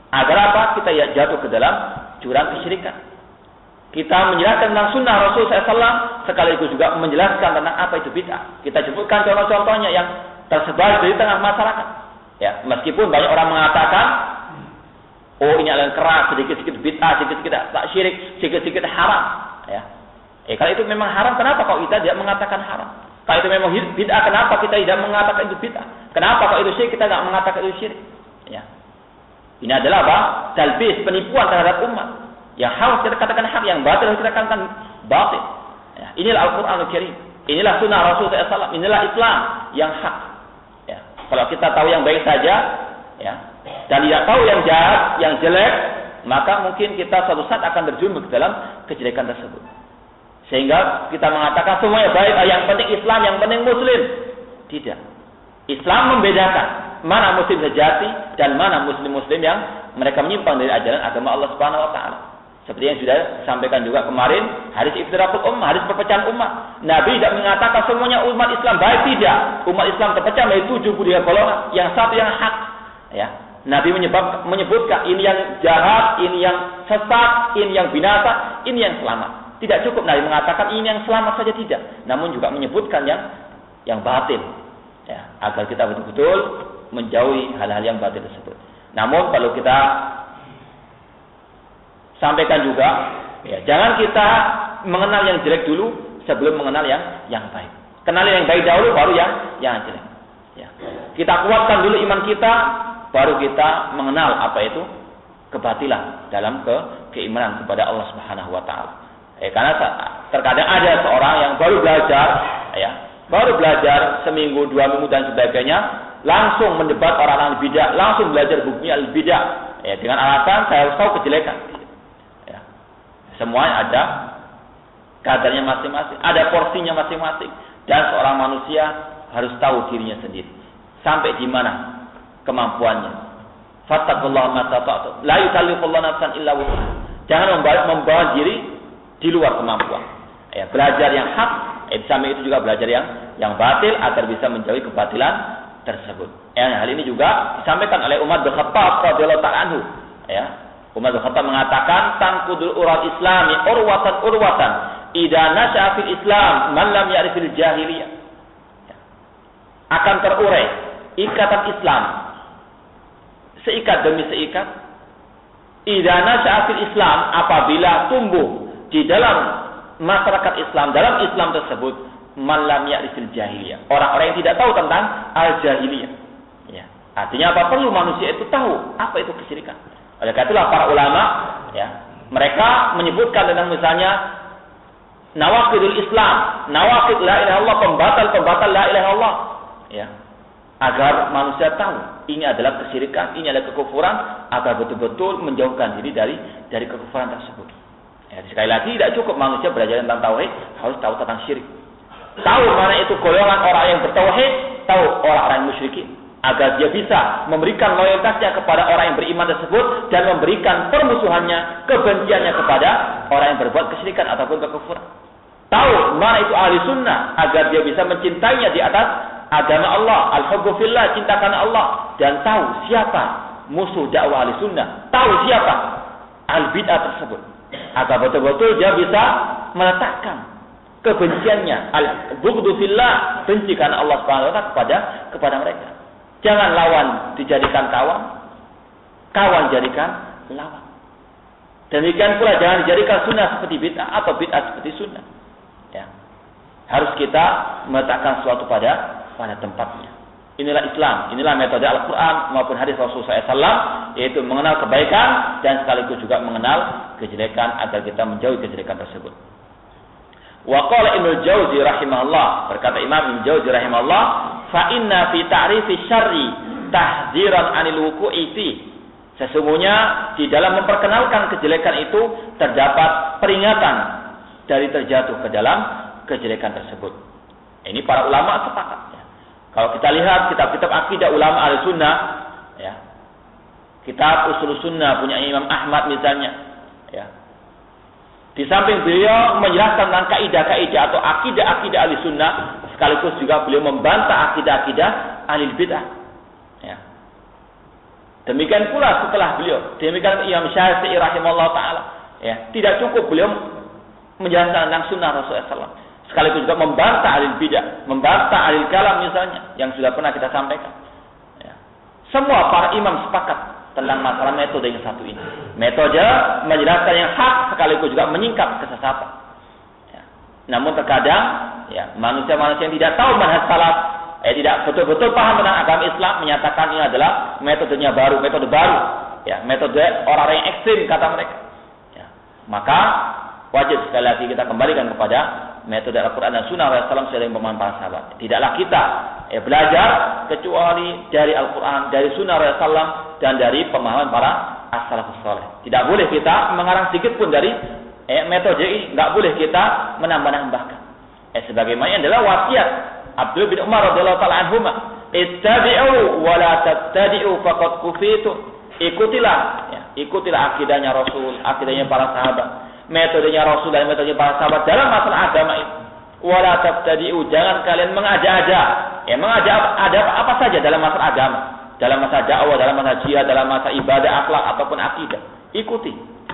Agar apa? Kita jatuh ke dalam jurang kesyirikan. Kita menjelaskan tentang sunnah Rasul SAW, sekaligus juga menjelaskan tentang apa itu bid'ah. Kita sebutkan contoh-contohnya yang tersebar di tengah masyarakat. Ya, meskipun banyak orang mengatakan, oh ini adalah keras, sedikit-sedikit bid'ah, sedikit-sedikit tak syirik, sedikit-sedikit haram. Ya. Kalau itu memang haram, kenapa kalau kita tidak mengatakan haram? Kalau itu memang bid'ah, kenapa kita tidak mengatakan itu bid'ah? Kenapa kalau itu syirik kita tidak mengatakan itu syirik? Ya. Ini adalah apa? Talbis, penipuan terhadap umat. Yang harus kita katakan hak, yang batil harus kita katakan batil. Ya. Inilah Al-Quranul Karim. Inilah sunnah Rasul SAW. Inilah Islam yang hak. Ya. Kalau kita tahu yang baik saja, ya, dan tidak tahu yang jahat, yang jelek, maka mungkin kita suatu saat akan terjun ke dalam kejelekan tersebut. Sehingga kita mengatakan semuanya baik, yang penting Islam, yang penting Muslim. Tidak. Islam membedakan mana Muslim sejati dan mana Muslim-Muslim yang mereka menyimpang dari ajaran agama Allah Subhanahu Wa Taala. Seperti yang sudah disampaikan juga kemarin, hadis iftiraqul ummah, hadis perpecahan umat. Nabi tidak mengatakan semuanya umat Islam baik, tidak. Umat Islam terpecah menjadi 73 golongan, yang satu yang hak. Ya. Nabi menyebutkan ini yang jahat, ini yang sesat, ini yang binasa, ini yang selamat. Tidak cukup Nabi mengatakan ini yang selamat saja, tidak. Namun juga menyebutkan yang batil. Ya, agar kita betul-betul menjauhi hal-hal yang batil tersebut. Namun perlu kita sampaikan juga, ya, jangan kita mengenal yang jelek dulu sebelum mengenal yang baik. Kenali yang baik dahulu, baru yang jelek. Ya. Kita kuatkan dulu iman kita, baru kita mengenal apa itu kebatilan dalam keimanan kepada Allah Subhanahu Wa Taala. Karena terkadang ada seorang yang baru belajar seminggu, 2 minggu dan sebagainya, langsung mendebat orang-orang bidah, langsung belajar bukunya al-bidah, ya, dengan alasan saya harus tahu kejelekan. Ya. Semuanya ada kadarnya masing-masing, ada porsinya masing-masing, dan seorang manusia harus tahu dirinya sendiri sampai di mana kemampuannya. Fattaqullaha mastata'tum, la yukallifullahu nafsan illa wus'aha. Jangan membawa diri di luar kemampuan. Ya, belajar yang hak, samping itu juga belajar yang batil agar bisa menjauhi kebatilan tersebut. Hal ini juga disampaikan oleh Umar bin Khattab radhiyallahu ta'ala anhu. Ya, Umar bin Khattab mengatakan tangkudul ural islami urwatan idza nasha'a fil islam man lam ya'rifil jahiliyah. Ya. Akan terurai ikatan Islam seikat demi seikat idza nasha'a fil islam, apabila tumbuh di dalam masyarakat Islam, dalam Islam tersebut, man lam ya'rifil jahiliyah, orang-orang yang tidak tahu tentang al-jahiliyah. Ya. Artinya apa? Perlu manusia itu tahu apa itu kesyirikan. Oleh karena itulah para ulama, ya, mereka menyebutkan tentang misalnya nawaqidul Islam, nawaqid la ilaha illallah, pembatal la ilaha illallah, ya, agar manusia tahu ini adalah kesyirikan, ini adalah kekufuran, agar betul-betul menjauhkan diri dari kekufuran tersebut. Ya, sekali lagi tidak cukup manusia belajar tentang tauhid, harus tahu tentang syirik. Tahu mana itu golongan orang yang bertauhid, tahu orang-orang musyrikin, agar dia bisa memberikan loyalitasnya kepada orang yang beriman tersebut dan memberikan permusuhannya, kebenciannya kepada orang yang berbuat kesyirikan ataupun kekufuran. Tahu mana itu ahli sunnah, agar dia bisa mencintainya di atas agama Allah, al-hubbu fillah, cinta karena Allah, dan tahu siapa musuh dakwah ahli sunnah, tahu siapa al-bid'ah tersebut, agar betul-betul dia bisa meletakkan kebenciannya, al-bughdu fillah, benci karena Allah Subhanahu wa taala kepada mereka. Jangan lawan dijadikan kawan, kawan jadikan lawan. Demikian pula jangan dijadikan sunnah seperti bid'ah atau bid'ah seperti sunnah. Ya. Harus kita meletakkan sesuatu pada tempatnya. Inilah Islam, inilah metode Al-Quran maupun hadis Rasulullah SAW, yaitu mengenal kebaikan dan sekaligus juga mengenal kejelekan agar kita menjauhi kejelekan tersebut. Wa qala Ibnu Jauzi rahimahullah, berkata Imam Ibnu Jauzi rahimahullah, fa inna fi ta'rifi syarri tahdziran 'anil wuqu'i fi. Sesungguhnya di dalam memperkenalkan kejelekan itu terdapat peringatan dari terjatuh ke dalam kejelekan tersebut. Ini para ulama sepakat. Ya. Kalau kita lihat kitab-kitab akidah ulama Ahlussunnah, ya. Kitab Ushul Sunnah punya Imam Ahmad misalnya, ya. Di samping beliau menjelaskan tentang kaidah-kaidah atau akidah-akidah ahli sunnah, sekaligus juga beliau membantah akidah-akidah ahli bid'ah. Ya. Demikian pula setelah beliau, demikian Imam Syafi'i rahimahullah taala. Ya, tidak cukup beliau menjelaskan tentang sunnah Rasulullah SAW. Sekaligus juga membantah ahli bidah, membantah ahli kalam misalnya, yang sudah pernah kita sampaikan. Ya. Semua para imam sepakat tentang masalah metode yang satu ini. Metode menjelaskan yang hak sekaligus juga menyingkap kesesatan. Ya. Namun terkadang ya, manusia-manusia yang tidak tahu manhaj salaf, tidak betul-betul paham tentang agama Islam, menyatakan ini adalah metodenya baru, metode baru. Ya, metode orang-orang yang ekstrim kata mereka. Ya. Maka wajib sekali lagi kita kembalikan kepada metode Al-Quran dan Sunnah Rasulullah SAW yang pemahaman para sahabat. Tidaklah kita belajar kecuali dari Al-Quran, dari Sunnah Rasulullah dan dari pemahaman para as-salafus saleh. Tidak boleh kita mengarang sedikit pun dari metode ini. Tidak boleh kita menambah-nambahkan. Sebagaimana adalah wasiat Abdullah bin Umar radhiyallahu taala anhuma, ittabi'u wa la tattabi'u faqad kufitum. Ikutilah akidahnya Rasul, akidahnya para sahabat, metodenya Rasul dan metodenya para sahabat dalam masalah agama itu. Wala tabtadi'u, jangan kalian mengada-ada. Mengada apa saja dalam masalah agama, dalam masalah dakwah, dalam masalah jihad, dalam masalah ibadah, akhlak ataupun akidah. Ikuti.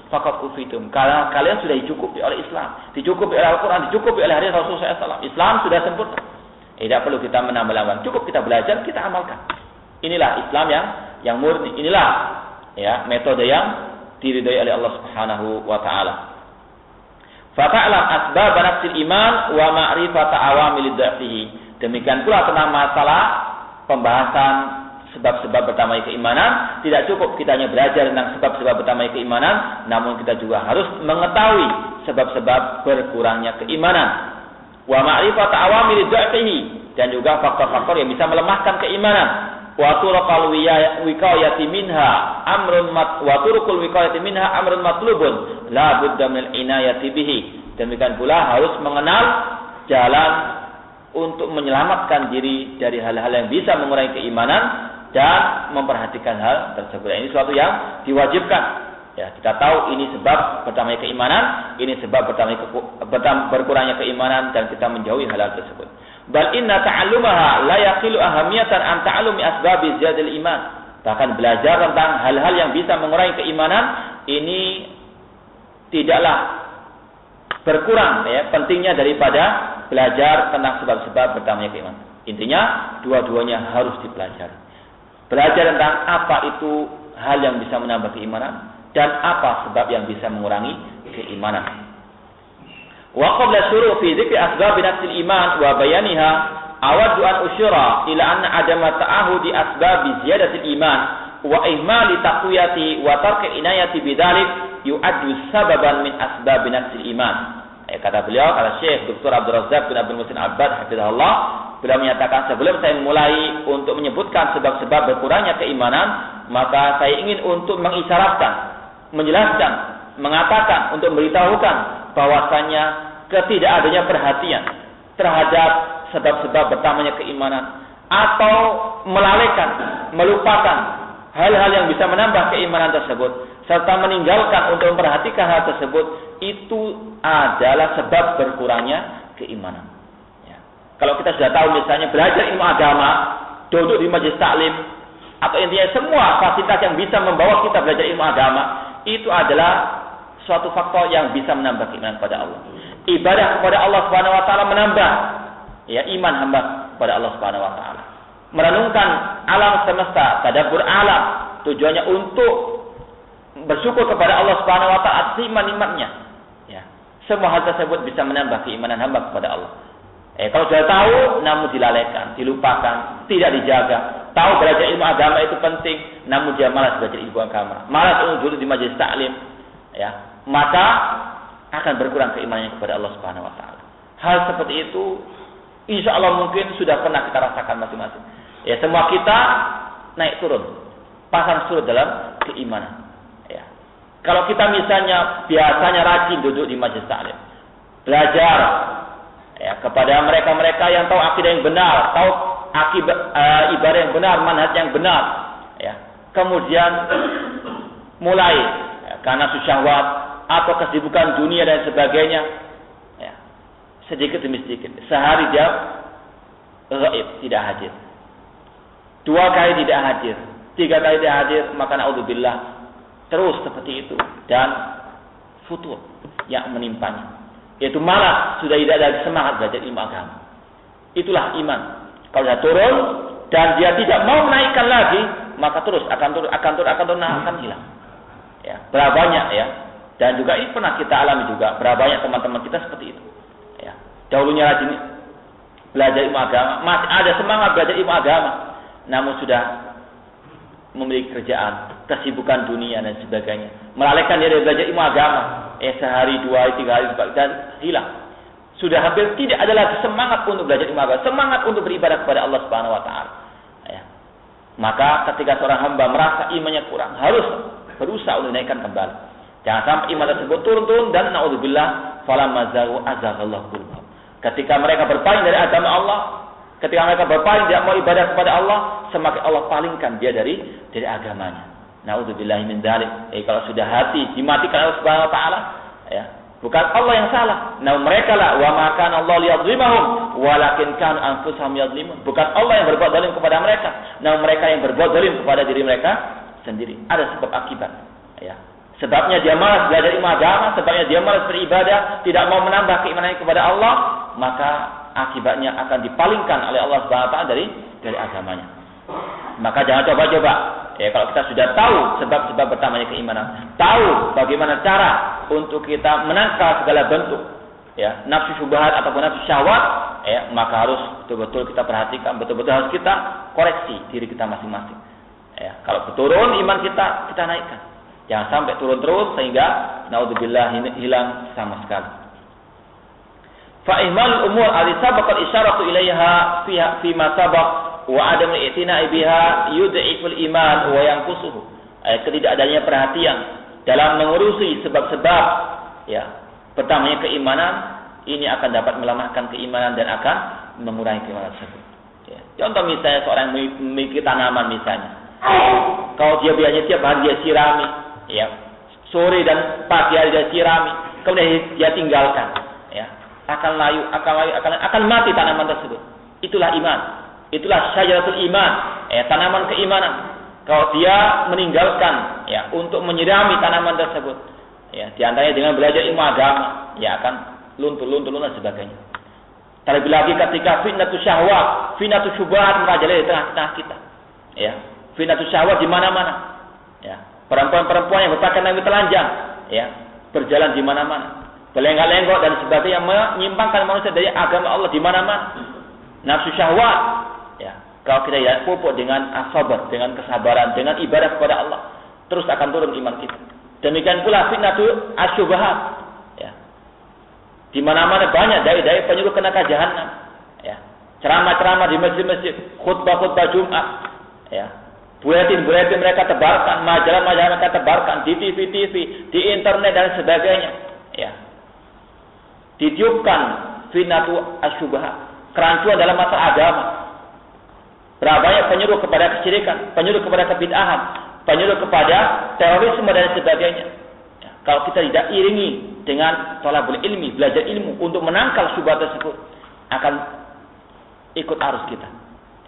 Faqad kufitum. Karena kalian sudah dicukupi oleh Islam, dicukupi oleh Al-Quran, dicukupi oleh hadis Rasulullah SAW. Islam sudah sempurna. Tidak perlu kita menambah-nambah. Cukup kita belajar, kita amalkan. Inilah Islam yang murni. Inilah ya metode yang diridhai oleh Allah Subhanahu wa taala. Fata'lam asbab naqsil iman wa ma'rifat awamil dhafihi. Demikian pula tentang masalah pembahasan sebab-sebab bertambahnya keimanan. Tidak cukup kita hanya belajar tentang sebab-sebab bertambahnya keimanan, namun kita juga harus mengetahui sebab-sebab berkurangnya keimanan. Wa ma'rifat awamil dhafihi, dan juga faktor-faktor yang bisa melemahkan keimanan. Wa turqul wiqayati minha amrun amrun matlubun la budda min al-inayati bihi. Demikian pula harus mengenal jalan untuk menyelamatkan diri dari hal-hal yang bisa mengurangi keimanan dan memperhatikan hal tersebut. Ini suatu yang diwajibkan. Ya, kita tahu ini sebab bertambahnya keimanan, ini sebab berkurangnya keimanan, dan kita menjauhi hal-hal tersebut. Bal inna ta'allumaha la yaqilu ahamiyatan an ta'allumi asbabi ziyadil iman. Bahkan belajar tentang hal-hal yang bisa mengurangi keimanan ini tidaklah berkurang pentingnya daripada belajar tentang sebab-sebab bertambahnya keimanan. Intinya dua-duanya harus dipelajari. Belajar tentang apa itu hal yang bisa menambah keimanan dan apa sebab yang bisa mengurangi keimanan. Wa qabla syuru' fi dzikri asbab naqsil iman wa bayaniha awaddu an usyira ila anna adama ta'ahudi asbab ziyadatil iman wa ihmali taqwiyati wa tarki inayati bidzalik yu'addu sababan min asbab naqsil iman. Kata beliau, kata Syekh Dr. Abdul Razzaq bin Abdul Muhsin Abbad hafizahullah, beliau menyatakan sebelum saya mulai untuk menyebutkan sebab-sebab berkurangnya keimanan, maka saya ingin untuk mengisyaratkan, menjelaskan, mengatakan, untuk memberitahukan bahwasanya ketidakadanya perhatian terhadap sebab-sebab bertambahnya keimanan atau melalaikan, melupakan hal-hal yang bisa menambah keimanan tersebut serta meninggalkan untuk memperhatikan hal tersebut, itu adalah sebab berkurangnya keimanan. Ya. Kalau kita sudah tahu misalnya belajar ilmu agama, duduk di majelis taklim, atau intinya semua fasilitas yang bisa membawa kita belajar ilmu agama, itu adalah suatu faktor yang bisa menambah keimanan kepada Allah. Ibadah kepada Allah Subhanahu wa taala menambah iman hamba kepada Allah Subhanahu wa taala. Merenungkan alam semesta, tadabbur alam, tujuannya untuk bersyukur kepada Allah Subhanahu wa taala atas nikmat-nikmatnya. Ya. Semua hal tersebut bisa menambah keimanan hamba kepada Allah. Kalau sudah tahu namun dilalaikan, dilupakan, tidak dijaga. Tahu belajar ilmu agama itu penting, namun dia malas belajar ilmu agama. Malas duduk di majelis taklim. Ya. Maka akan berkurang keimanannya kepada Allah Subhanahu wa taala. Hal seperti itu insyaallah mungkin sudah pernah kita rasakan masing-masing. Ya, semua kita naik turun, pasang surut dalam keimanan. Ya. Kalau kita misalnya biasanya rajin duduk di majelis taklim, belajar kepada mereka-mereka yang tahu akidah yang benar, tahu ibadah yang benar, manhaj yang benar, kemudian mulai karena syahwat atau kesibukan dunia dan sebagainya, sedikit demi sedikit, sehari dia ghaib, tidak hadir, 2 kali tidak hadir, 3 kali tidak hadir, maka naudzubillah terus seperti itu dan futur yang menimpanya. yaitu malas, sudah tidak ada semangat belajar ilmu agama. Itulah iman. Kalau sudah turun dan dia tidak mau menaikkan lagi, maka terus akan hilang. Ya, berapa banyak ya? Dan juga ini pernah kita alami juga, berapa banyak teman-teman kita seperti itu. Ya, dahulunya rajin belajar ilmu agama, masih ada semangat belajar ilmu agama, namun sudah memiliki kerjaan, kesibukan dunia dan sebagainya, melalaikan dia dari belajar ilmu agama. Sehari, 2 hari, 3 hari dan hilang. Sudah hampir tidak ada lagi semangat untuk belajar ilmu agama, semangat untuk beribadah kepada Allah Subhanahu wa taala. Ya. Maka ketika seorang hamba merasa imannya kurang, harus berusaha untuk dinaikkan kembali. Jangan sampai iman tersebut turun-turun dan naudzubillah falamma zagu azaghallahu qulubahum. Ketika mereka berpaling dari agama Allah, ketika mereka berpaling tidak mau ibadah kepada Allah, semakin Allah palingkan dia dari agamanya. Naudzubillah min dzalik. Kalau sudah hati dimatikan Allah Subhanahu wa taala, ya, bukan Allah yang salah. Namun mereka lah wa ma kana Allah liyadzlimahum walakin kanu anfusahum yadzlimun. Bukan Allah yang berbuat zalim kepada mereka, namun mereka yang berbuat zalim kepada diri mereka sendiri. Ada sebab akibat. Ya. Sebabnya dia malas belajar ilmu agama, sebabnya dia malas beribadah, tidak mau menambah keimanannya kepada Allah, maka akibatnya akan dipalingkan oleh Allah Subhanahu wa taala dari agamanya. Maka jangan coba-coba. Ya, kalau kita sudah tahu sebab-sebab pertamanya keimanan, tahu bagaimana cara untuk kita menangkal segala bentuk ya, nafsu syubhat ataupun nafsu syahwat, ya, maka harus betul-betul kita perhatikan, betul-betul harus kita koreksi diri kita masing-masing. Ya, kalau turun iman kita naikkan. Jangan sampai turun terus sehingga naudzubillah hilang sama sekali. Fa ihmal umur allati sabaqat isyaratu ilaiha fi ma sabaq wa adam al-i'tina'i biha yud'iful iman wa yanqusuhu. Ketidakadanya perhatian dalam mengurusi sebab-sebab ya pertamanya keimanan ini akan dapat melemahkan keimanan dan akan mengurangi keimanan tersebut. Ya. Contoh misalnya seorang yang memiliki tanaman misalnya, kalau dia biasanya tiap hari dia sirami, ya sore dan pagi hari dia sirami, kemudian dia tinggalkan, ya akan mati tanaman tersebut. Itulah iman. Itulah syajaratul iman, tanaman keimanan. Kalau dia meninggalkan ya untuk menyirami tanaman tersebut, ya di antaranya dengan belajar ilmu agama, ya akan luntur dan sebagainya. Terlebih lagi ketika fitnatus syahwat, fitnatus syubhat merajalela di tengah-tengah kita. Ya, fitnatus syahwat di mana-mana. Ya, perempuan-perempuan yang berpakaian yang telanjang, ya, berjalan di mana-mana. Berlenggak-lenggok dan sebagainya menyimpangkan manusia dari agama Allah di mana-mana. Nafsu syahwat, ya. Kalau kita ya pupuk dengan as-sabar, dengan kesabaran, dengan ibadah kepada Allah, terus akan turun iman kita. Demikian pula fitnatu asyubhat, ya. Di mana-mana banyak dai-dai penyuruh ke neraka jahanam, ya. Ceramah-ceramah di masjid-masjid, khutbah-khutbah Jumat, ya. Buletin-buletin mereka tebarkan, majalah-majalah mereka tebarkan di TV-TV, di internet dan sebagainya, ya. Ditiupkan fitnatu asyubhat, kerancuan dalam masalah agama. Berapa banyak penyuruh kepada kesyirikan, penyuruh kepada kebid'ahan, penyuruh kepada terorisme dan sebagainya. Ya, kalau kita tidak iringi dengan thalabul ilmi, belajar ilmu untuk menangkal syubhat tersebut, akan ikut arus kita.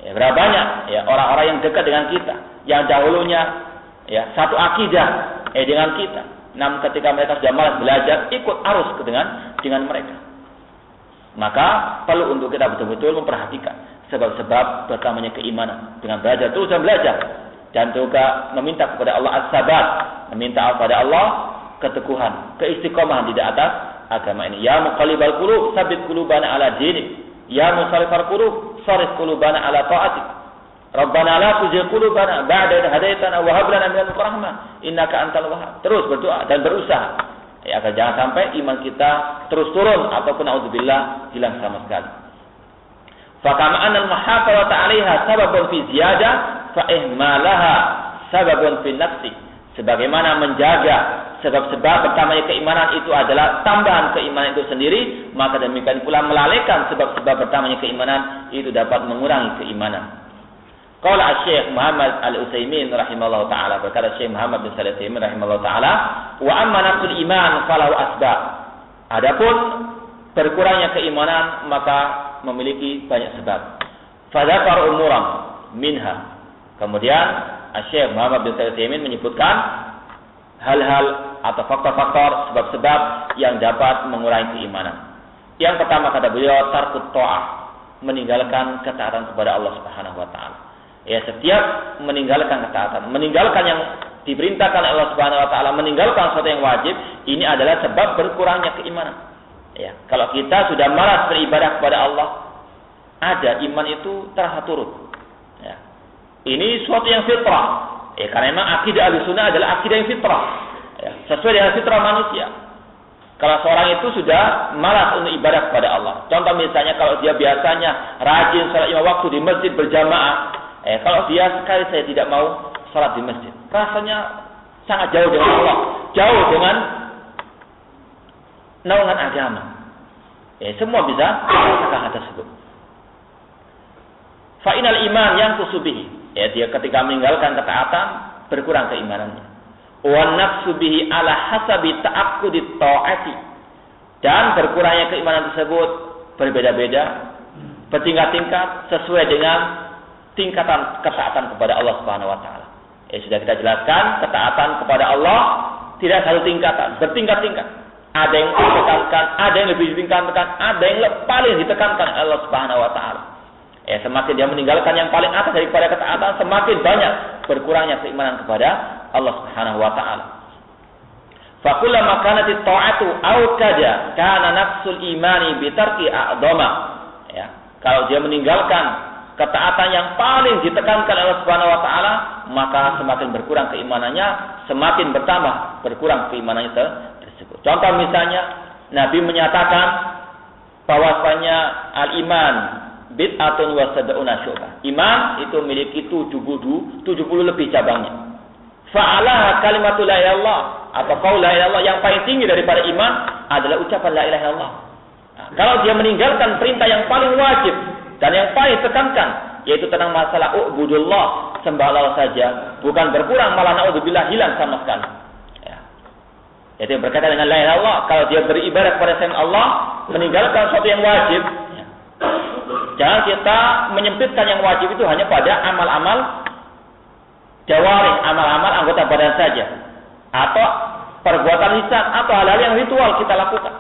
Ya, berapa banyak ya orang-orang yang dekat dengan kita, yang dahulunya ya satu akidah dengan kita, namun ketika mereka sudah malas belajar, ikut arus dengan mereka. Maka perlu untuk kita betul-betul memperhatikan sebab-sebab pertamanya keimanan dengan belajar terus dan belajar, dan juga meminta kepada Allah as-sabat, meminta kepada Allah keteguhan, keistiqomahan di atas agama ini. Ya muqallibal qulub, tsabbit qulubana ala dinik. Ya musarrifal qulub, sarif qulubana ala ta'atik. Rabbana la tuzigh qulubana ba'da idh hadaitana wa hab lana min ladunka rahmah innaka antal wahhab. Terus berdoa dan berusaha. Ya, agar jangan sampai iman kita terus turun ataupun naudzubillah hilang sama sekali. Fa kama anna al-muhafazata 'alaiha sababun fi ziyadah fa ihmalaha sababun fi nafsi. Sebagaimana menjaga sebab-sebab pertamanya keimanan itu adalah tambahan keimanan itu sendiri, maka demikian pula melalaikan sebab-sebab pertamanya keimanan itu dapat mengurangi keimanan. Qala Syekh Muhammad Al-Utsaimin rahimahullah taala, berkata Syekh Muhammad bin Shalih Al-Utsaimin rahimahullah taala, wa amma nafsul iman falahu asbab. Adapun berkurangnya keimanan maka memiliki banyak sebab. Fadzakar umuran minha. Kemudian Syekh Muhammad bin Shalih Al-Utsaimin menyebutkan hal-hal atau faktor-faktor sebab-sebab yang dapat mengurangi keimanan. Yang pertama kata beliau, tarkut ta'ah, meninggalkan ketaatan kepada Allah Subhanahu wa taala. Ya, setiap meninggalkan ketaatan, meninggalkan yang diperintahkan oleh Allah Subhanahu wa taala, meninggalkan sesuatu yang wajib, ini adalah sebab berkurangnya keimanan. Ya, kalau kita sudah malas beribadah kepada Allah, ada iman itu terasa turun. Ya. Ini suatu yang fitrah. Ya, karena memang akidah Ahlussunnah adalah akidah yang fitrah. Ya, sesuai dengan fitrah manusia. Kalau seorang itu sudah malas untuk ibadah kepada Allah. Contoh misalnya kalau dia biasanya rajin salat 5 waktu di masjid berjamaah, kalau dia sekali saya tidak mau salat di masjid, rasanya sangat jauh dengan Allah, jauh dengan naungan agama. Semua bisa merasakan hal tersebut. Fa'inal iman yang kusubihi. Dia ketika meninggalkan ketaatan, berkurang keimanannya. Wa nafsu bihi ala hasabi ta'aqqudi ta'ati. Dan berkurangnya keimanan tersebut berbeda-beda, bertingkat-tingkat sesuai dengan tingkatan ketaatan kepada Allah Subhanahu wa taala. Sudah kita jelaskan, ketaatan kepada Allah tidak satu tingkatan, bertingkat-tingkat. Ada yang ditekankan, ada yang lebih ditingkatkan, ada yang paling ditekankan Allah Subhanahu wa taala. Semakin dia meninggalkan yang paling atas daripada ketaatan, semakin banyak berkurangnya keimanan kepada Allah Subhanahu wa taala. Fa kullama kanat ta'atu awkada kana nafsul imani bi tarki a'dama. Kalau dia meninggalkan ketaatan yang paling ditekankan oleh Allah Subhanahu wa taala, maka semakin berkurang keimanannya, semakin bertambah berkurang keimanannya tersebut. Contoh misalnya Nabi menyatakan bahwasanya al-iman bid'atun wa sab'una syu'bah. Iman itu memiliki 70 lebih cabangnya. Fa'alaha kalimatu la ilaha illallah atau qaul la ilaha illallah, yang paling tinggi daripada iman adalah ucapan la ilaha illallah. Kalau dia meninggalkan perintah yang paling wajib dan yang paling tekankan, yaitu tentang masalah ubudullah, sembah Allah saja, bukan berkurang, malah naudzubillah hilang sama sekali. Itu berkaitan dengan la ilaha illallah. Kalau dia beribadah kepada selain Allah, meninggalkan sesuatu yang wajib, jangan kita menyempitkan yang wajib itu hanya pada amal-amal jawarih, amal-amal anggota badan saja, atau perbuatan lisan, atau hal-hal yang ritual kita lakukan.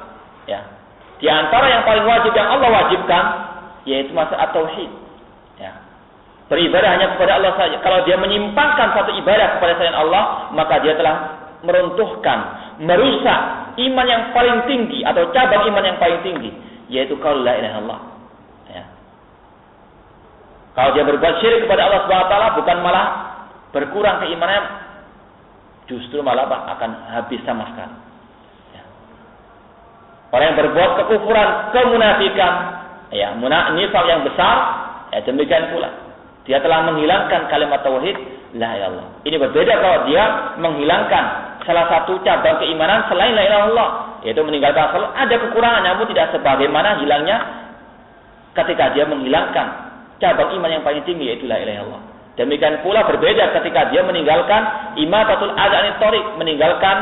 Di antara yang paling wajib yang Allah wajibkan, yaitu masalah tauhid. Beribadah hanya kepada Allah saja. Kalau dia menyimpangkan satu ibadah kepada selain Allah, maka dia telah meruntuhkan, merusak iman yang paling tinggi atau cabang iman yang paling tinggi, yaitu qaul la ilaha illallah. Kalau dia berbuat syirik kepada Allah Subhanahu wa taala, bukan malah berkurang keimanannya, justru malah akan habis sama sekali. Orang yang berbuat kekufuran, kemunafikan, nifaq yang besar, demikian pula dia telah menghilangkan kalimat tauhid la ilaha illallah. Ini berbeda kalau dia menghilangkan salah satu cabang keimanan selain la ilaha illallah, yaitu meninggalkan salat. Ada kekurangan, namun tidak sebagaimana hilangnya ketika dia menghilangkan cabang iman yang paling tinggi, yaitu la ilaha illallah. Demikian pula berbeda ketika dia meninggalkan imatatul adz thoriq, meninggalkan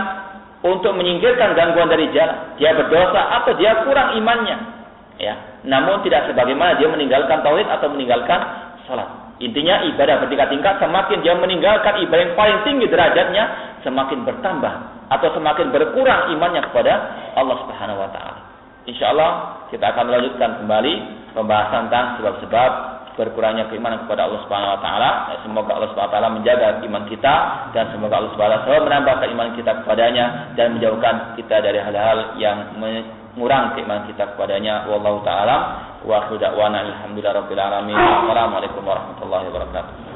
untuk menyingkirkan gangguan dari jalan. Dia berdosa atau dia kurang imannya. Namun tidak sebagaimana dia meninggalkan tauhid atau meninggalkan salat. Intinya ibadah bertingkat-tingkat, semakin dia meninggalkan ibadah yang paling tinggi derajatnya, semakin bertambah atau semakin berkurang imannya kepada Allah Subhanahu wa taala. Insyaallah kita akan melanjutkan kembali pembahasan tentang sebab-sebab berkurangnya keimanan kepada Allah Subhanahu wa taala. Semoga Allah Subhanahu wa taala menjaga iman kita, dan semoga Allah Subhanahu wa taala menambah keimanan kita kepadanya dan menjauhkan kita dari hal-hal yang mengurangi keimanan kita kepadanya. Wallahu taala wa akhiru da'wana alhamdulillahirabbil alamin. Assalamualaikum warahmatullahi wabarakatuh.